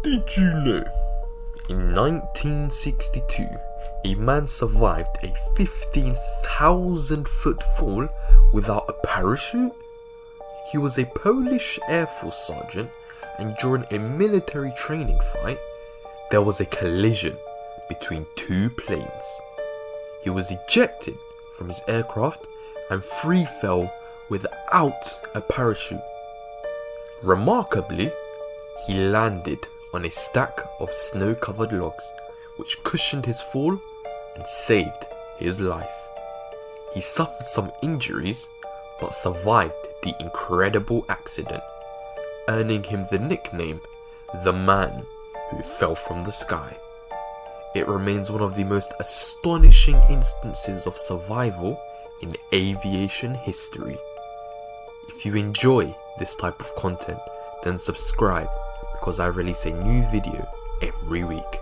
Did you know? In 1962, a man survived a 15,000 foot fall without a parachute? He was a Polish Air Force sergeant, and during a military training flight, there was a collision between two planes. He was ejected from his aircraft and free fell without a parachute. Remarkably, he landed on a stack of snow-covered logs, which cushioned his fall and saved his life. He suffered some injuries, but survived the incredible accident, earning him the nickname, the man who fell from the sky. It remains one of the most astonishing instances of survival in aviation history. If you enjoy this type of content, then subscribe, because I release a new video every week.